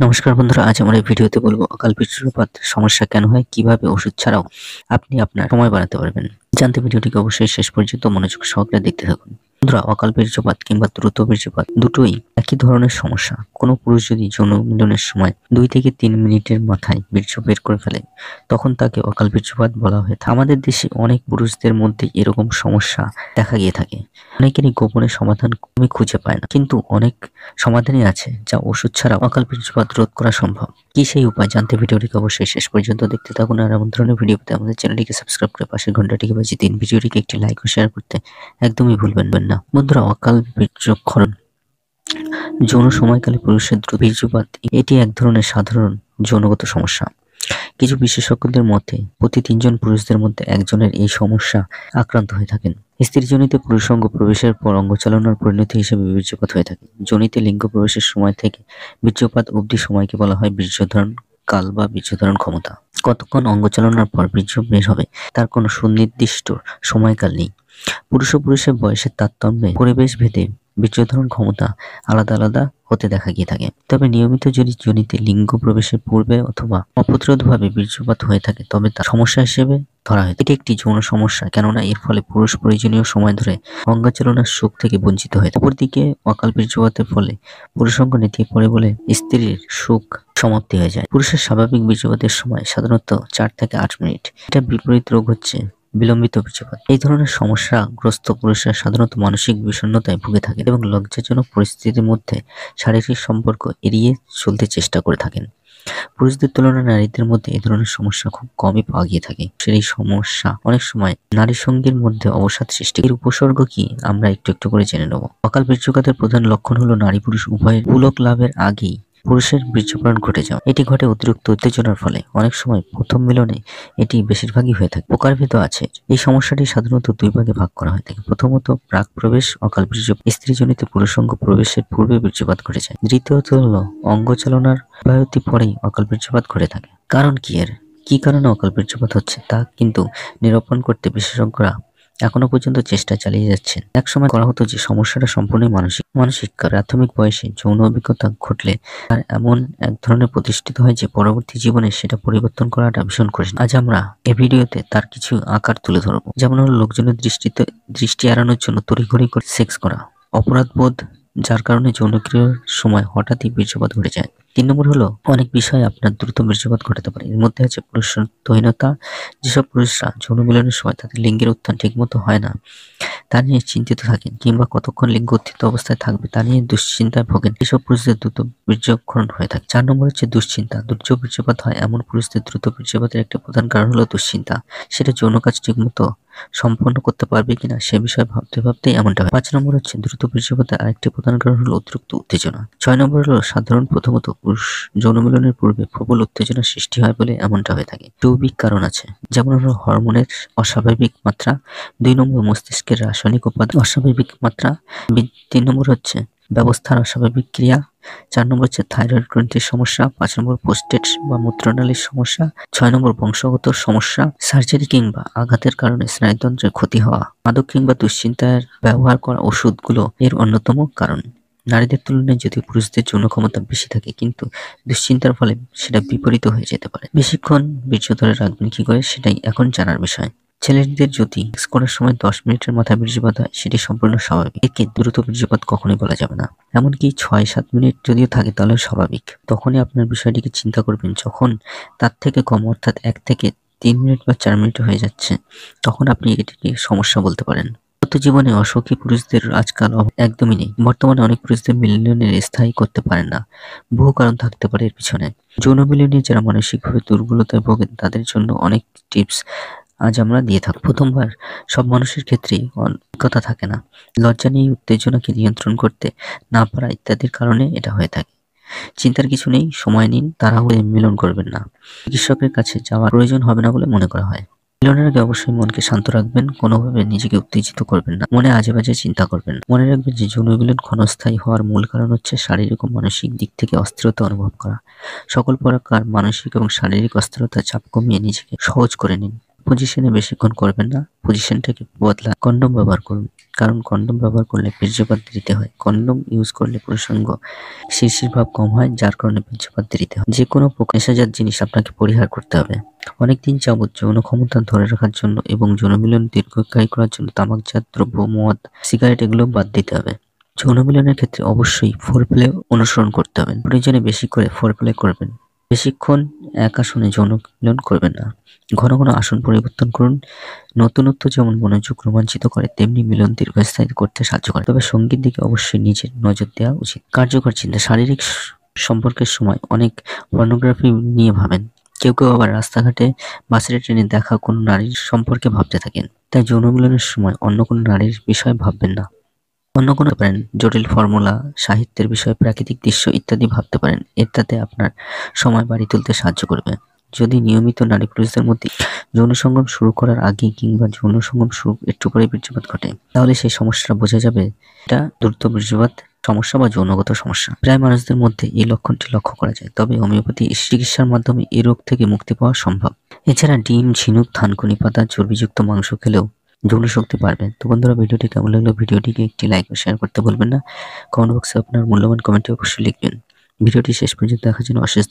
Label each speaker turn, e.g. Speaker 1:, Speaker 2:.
Speaker 1: নমস্কার বন্ধুরা, আজ আমরা এই ভিডিওতে বলবো অকাল বীর্যপাত সমস্যা কেন হয়, কিভাবে ওষুধ ছাড়াও আপনি আপনার সময় বাড়াতে পারবেন। জানতে ভিডিওটিকে অবশ্যই শেষ পর্যন্ত মনোযোগ সহকারে দেখতে থাকুন। বন্ধুরা, অকাল বীর্যপাত কিংবা দ্রুত বীর্যপাত দুটোই একই ধরনের সমস্যা। কোনো পুরুষ যদি যৌন মিলনের সময় 2 থেকে 3 মিনিটের মাথায় বীর্য বের করে ফেলে, তখন তাকে অকাল বীর্যপাত বলা হয়ে থাকে। আমাদের দেশে অনেক পুরুষদের মধ্যে এরকম সমস্যা দেখা গিয়ে থাকে। অনেকেরই গোপনে সমাধান আমি খুঁজে পায় না, কিন্তু অনেক সমাধানই আছে যা ওষুধ ছাড়া অকাল বীর্যপাত রোধ করা সম্ভব। কি সেই উপায় জানতে ভিডিওটিকে অবশ্যই শেষ পর্যন্ত দেখতে থাকুন। আর এমন ধরনের ভিডিও পেতে আমাদের চ্যানেলটিকে সাবস্ক্রাইব করে পাশের ঘন্টাটিকে বাজিয়ে দিন। ভিডিওটিকে একটি লাইক ও শেয়ার করতে একদমই ভুলবেন না। বন্ধুরা, অকাল বীর্যক্ষরণ যৌন সময়কালে পুরুষের দ্রুত বীর্যপাত এটি এক ধরনের সাধারণ যৌনগত সমস্যা। কিছু বিশেষজ্ঞদের মতে প্রতি 3 জন পুরুষদের মধ্যে একজনের এই সমস্যা আক্রান্ত হয়ে থাকেন। স্ত্রীজনিত পুরুষাঙ্গ প্রবেশের পর অঙ্গচালনার পরিণতি হিসেবে বীর্যপাত হয়ে থাকে। যোনিতে লিঙ্গ প্রবেশের সময় থেকে বীর্যপাত অবধি সময়কে বলা হয় বীর্যধারণ কাল বা বীর্যধারণ ক্ষমতা। কতক্ষণ অঙ্গচালনার পর বীর্য বের হবে তার কোনো সুনির্দিষ্ট সময়কাল নেই। পুরুষের বয়সের তারতম্যে পরিবেশ ভেদে বীর্যধারণ ক্ষমতা আলাদা আলাদা হতে দেখা গিয়ে থাকে। তবে নিয়মিত যদি যোনিতে লিঙ্গ প্রবেশের পূর্বে অথবা অপ্রতিরোধভাবে বীর্যপাত হয়ে থাকে তবে তা সমস্যা হিসেবে ধরা হয়। এটি একটি যৌন সমস্যা, কেননা এর ফলে পুরুষ প্রয়োজনীয় সময় ধরে অঙ্গচালনার সুখ থেকে বঞ্চিত হয়। অপরদিকে অকাল বীর্যপাতের ফলে পুরুষাঙ্গ নেতিয়ে পড়ে বলে স্ত্রীর সুখ সমাপ্তি হয়ে যায়। পুরুষের স্বাভাবিক বীর্যপাতের সময় সাধারণত 4 থেকে 8 মিনিট। এটা বিপরীত রোগ হচ্ছে বিলম্বিত বীর্যপাত। এই ধরনের সমস্যাগ্রস্ত পুরুষরা সাধারণত মানসিক বিষণ্ণতায় ভুগে থাকেন এবং লজ্জাজনক পরিস্থিতির মধ্যে শারীরিক সম্পর্ক এড়িয়ে চলতে চেষ্টা করে থাকেন। পুরুষদের তুলনায় নারীদের মধ্যে এই ধরনের সমস্যা খুব কমই পাওয়া গিয়ে থাকে। সেই সমস্যা অনেক সময় নারী সঙ্গীর মধ্যে অবসাদ সৃষ্টি। এর উপসর্গ কি আমরা একটু একটু করে জেনে নেব। অকাল বীর্যপাতের প্রধান লক্ষণ হলো নারী পুরুষ উভয়ের পুলক লাভের আগেই পুরুষের বীর্যপাত ঘটে যাওয়া। এটি ঘটে অতিরিক্ত উত্তেজনার ফলে। অনেক সময় প্রথম মিলনে এটি বেশিরভাগই হয়ে থাকে। প্রকারভেদ আছে। এই সমস্যাটি সাধারণত 2 ভাগে ভাগ করা হয়ে থাকে। প্রথমত প্রাক প্রবেশ অকাল বীর্যপাত, স্ত্রীজনিত পুরুষাঙ্গ প্রবেশের পূর্বে বীর্যপাত ঘটে যায়। দ্বিতীয়ত হলো অঙ্গচালনার ব্যাহতি পরেই অকাল বীর্যপাত ঘটে থাকে। কারণ কি এর? কি কারণে অকাল বীর্যপাত হচ্ছে তা কিন্তু নিরূপণ করতে বিশেষজ্ঞরা এখনো পর্যন্ত চেষ্টা চালিয়ে যাচ্ছেন। এক সময় করা হতো যে সমস্যাটা সম্পূর্ণই মানসিক। প্রাথমিক বয়সে যৌন অভিজ্ঞতা ঘটলে আর এমন এক ধরনের প্রতিষ্ঠিত হয় যে পরবর্তী জীবনে সেটা পরিবর্তন করাটা ভীষণ কঠিন। আজ আমরা এই ভিডিওতে তার কিছু আকার তুলে ধরবো, যেমন হলো লোকজনের দৃষ্টি এড়ানোর জন্য তড়িঘড়ি করে সেক্স করা, অপরাধবোধ যার কারণে যৌনক্রিয়ার সময় হঠাৎই বীর্যপাত ঘটে যায়। 3 নম্বর হলো অনেক বিষয়ে আপনার দ্রুত বীর্যপাত ঘটাতে পারে। এর মধ্যে আছে পুরুষত্বহীনতা। যেসব পুরুষরা যৌন মিলনের সময় তাদের লিঙ্গের উত্থান ঠিকমতো হয় না তা নিয়ে চিন্তিত থাকেন, কিংবা কতক্ষণ লিঙ্গ উত্থিত অবস্থায় থাকবে তা নিয়ে দুশ্চিন্তায় ভোগেন, এসব পুরুষদের দ্রুত বীর্যক্ষরণ হয়ে থাকে। 4 নম্বর হচ্ছে দুশ্চিন্তা। দ্রুত বীর্যপাত হয় এমন পুরুষদের দ্রুত বীর্যপাতের একটা প্রধান কারণ হলো দুশ্চিন্তা। সেটা যৌন কাজ ঠিকমতো সম্পন্ন করতে পারবে কিনা সে বিষয়ে ভাবতেই এমনটা হয়। 5 নম্বর হচ্ছে দ্রুত বীর্যপাতের আরেকটি প্রধান কারণ হলো অতিরিক্ত উত্তেজনা। 6 নম্বর হলো সাধারণ প্রথমত পুরুষ যৌন মিলনের পূর্বে প্রবল উত্তেজনা সৃষ্টি হয় বলে এমনটা হয়ে থাকে। জৈবিক কারণ আছে, যেমন হলো হরমোনের অস্বাভাবিক মাত্রা। 2 নম্বর মস্তিষ্কের রাসায়নিক উপাদান অস্বাভাবিক মাত্রা। 3 নম্বর হচ্ছে ব্যবস্থার অস্বাভাবিক ক্রিয়া। 4 নম্বর হচ্ছে থাইরয়েড গ্রন্থির সমস্যা। 5 নম্বর প্রোস্টেট বা মূত্রনালীর সমস্যা। 6 নম্বর বংশগত সমস্যা, সার্জারি কিংবা আঘাতের কারণে স্নায়ুতন্ত্রের ক্ষতি হওয়া। মাদক কিংবা দুশ্চিন্তার ব্যবহার করা ওষুধগুলো এর অন্যতম কারণ। নারীদের তুলনায় যদিও পুরুষদের যৌন ক্ষমতা বেশি থাকে, কিন্তু দুশ্চিন্তার ফলে সেটা বিপরীত হয়ে যেতে পারে। বেশিক্ষণ বীর্য ধরে রাখবেন কি করে সেটাই এখন জানার বিষয়। ছেলেদের যদি সেক্স করার সময় 10 মিনিটের মাথায় বীর্যপাত হয় সেটি সম্পূর্ণ স্বাভাবিক। একে দ্রুত বীর্যপাত কখনোই বলা যাবে না। এমনকি 6-7 মিনিট যদিও থাকে তাহলে স্বাভাবিক। তখনই আপনার বিষয়টিকে চিন্তা করবেন। যখন তার থেকে কম, অর্থাৎ 1 থেকে 3 মিনিট বা 4 মিনিট হয়ে যাচ্ছে, তখন আপনি এটিকে সমস্যা বলতে পারেন। জীবনে অসুখী পুরুষদের আজকাল একদমই নেই। বর্তমানে অনেক পুরুষদের মিলনের স্থায়ী করতে পারেন না। বহু কারণ থাকতে পারে এর পিছনে। যৌন মিলনে যারা মানসিকভাবে দুর্বলতায় ভোগেন তাদের জন্য অনেক টিপস আজ আমরা দিয়ে থাকি। প্রথমবার সব মানুষের ক্ষেত্রেই অভিজ্ঞতা থাকে না। লজ্জা নিয়ে উত্তেজনাকে নিয়ন্ত্রণ করতে না পারা ইত্যাদির কারণে এটা হয়ে থাকে। চিন্তার কিছু নেই, সময় নিন, তাড়াহুড়ো মিলন করবেন না। চিকিৎসকের কাছে যাওয়ার প্রয়োজন হবে না বলে মনে করা হয়। মিলনের আগে অবশ্যই মনকে শান্ত রাখবেন। কোনোভাবে নিজেকে উত্তেজিত করবেন না। মনে আজে বাজে চিন্তা করবেন না। মনে রাখবেন যে যৌন মিলন ক্ষণস্থায়ী হওয়ার মূল কারণ হচ্ছে শারীরিক ও মানসিক দিক থেকে অস্থিরতা অনুভব করা। সকল প্রকার মানসিক এবং শারীরিক অস্থিরতার চাপ কমিয়ে নিজেকে সহজ করে নিন। পজিশনে বেশিক্ষণ করবেন না, পজিশনটাকে বদলা। কন্ডম ব্যবহার করুন। কারণ কন্ডোম ব্যবহার করলে বীর্যপাত দেরিতে হয়। কন্ডোম ইউজ করলে প্রসঙ্গ শিরশির ভাব কম হয়, যার কারণে বীর্যপাত দেরিতে হয়। যে কোনো নেশাজাত জিনিস আপনাকে পরিহার করতে হবে। অনেকদিন যাবৎ যৌন ক্ষমতা ধরে রাখার জন্য এবং যৌন মিলন দীর্ঘস্থায়ী করার জন্য তামাকজাত দ্রব্য, মদ, সিগারেট এগুলো বাদ দিতে হবে। যৌন মিলনের ক্ষেত্রে অবশ্যই ফোরপ্লে অনুসরণ করতে হবে। প্রয়োজনে বেশি করে ফোরপ্লে করবেন। বেশিক্ষণ এক আসনে যৌন মিলন করবেন না। ঘন ঘন আসন পরিবর্তন করুন। নতুনত্ব যেমন মনোযোগ রোমাঞ্চিত করে, তেমনি মিলন দীর্ঘস্থায়ী করতে সাহায্য করে। তবে সঙ্গীর দিকে অবশ্যই নিজের নজর দেওয়া উচিত। কার্যকর চিন্তা: শারীরিক সম্পর্কের সময় অনেক পর্নোগ্রাফি নিয়ে ভাবেন। কেউ কেউ আবার রাস্তাঘাটে, বাসের, ট্রেনে দেখা কোনো নারীর সম্পর্কে ভাবতে থাকেন। তাই যৌন মিলনের সময় অন্য কোনো নারীর বিষয়ে ভাববেন না। অন্য কোনো পারেন জটিল ফর্মুলা, সাহিত্যের বিষয়, প্রাকৃতিক দৃশ্য ইত্যাদি ভাবতে পারেন। এটাতে আপনার সময় বাড়িয়ে তুলতে সাহায্য করবে। যদি নিয়মিত নারী পুরুষদের মধ্যে যৌন সঙ্গম শুরু করার আগে কিংবা যৌন সঙ্গম শুরু একটু পরে বীর্যপাত ঘটে, তাহলে সেই সমস্যাটা বোঝা যাবে এটা দ্রুত বীর্যপাত সমস্যা বা যৌনগত সমস্যা। প্রায় মানুষদের মধ্যে এই লক্ষণটি লক্ষ্য করা যায়, তবে হোমিওপ্যাথি চিকিৎসার মাধ্যমে এই রোগ থেকে মুক্তি পাওয়া সম্ভব। এছাড়া ডিম, ঝিনুক, থানকুনি পাতা, চর্বিযুক্ত মাংস খেলেও যৌন শক্তি বাড়বে। তো বন্ধুরা, ভিডিওটি কেমন লাগলো? ভিডিওটিকে একটি লাইক ও শেয়ার করতে ভুলবেন না। কমেন্ট বক্সে আপনার মূল্যবান কমেন্টটি অবশ্যই লিখবেন। ভিডিওটি শেষ পর্যন্ত দেখার জন্য অশেষ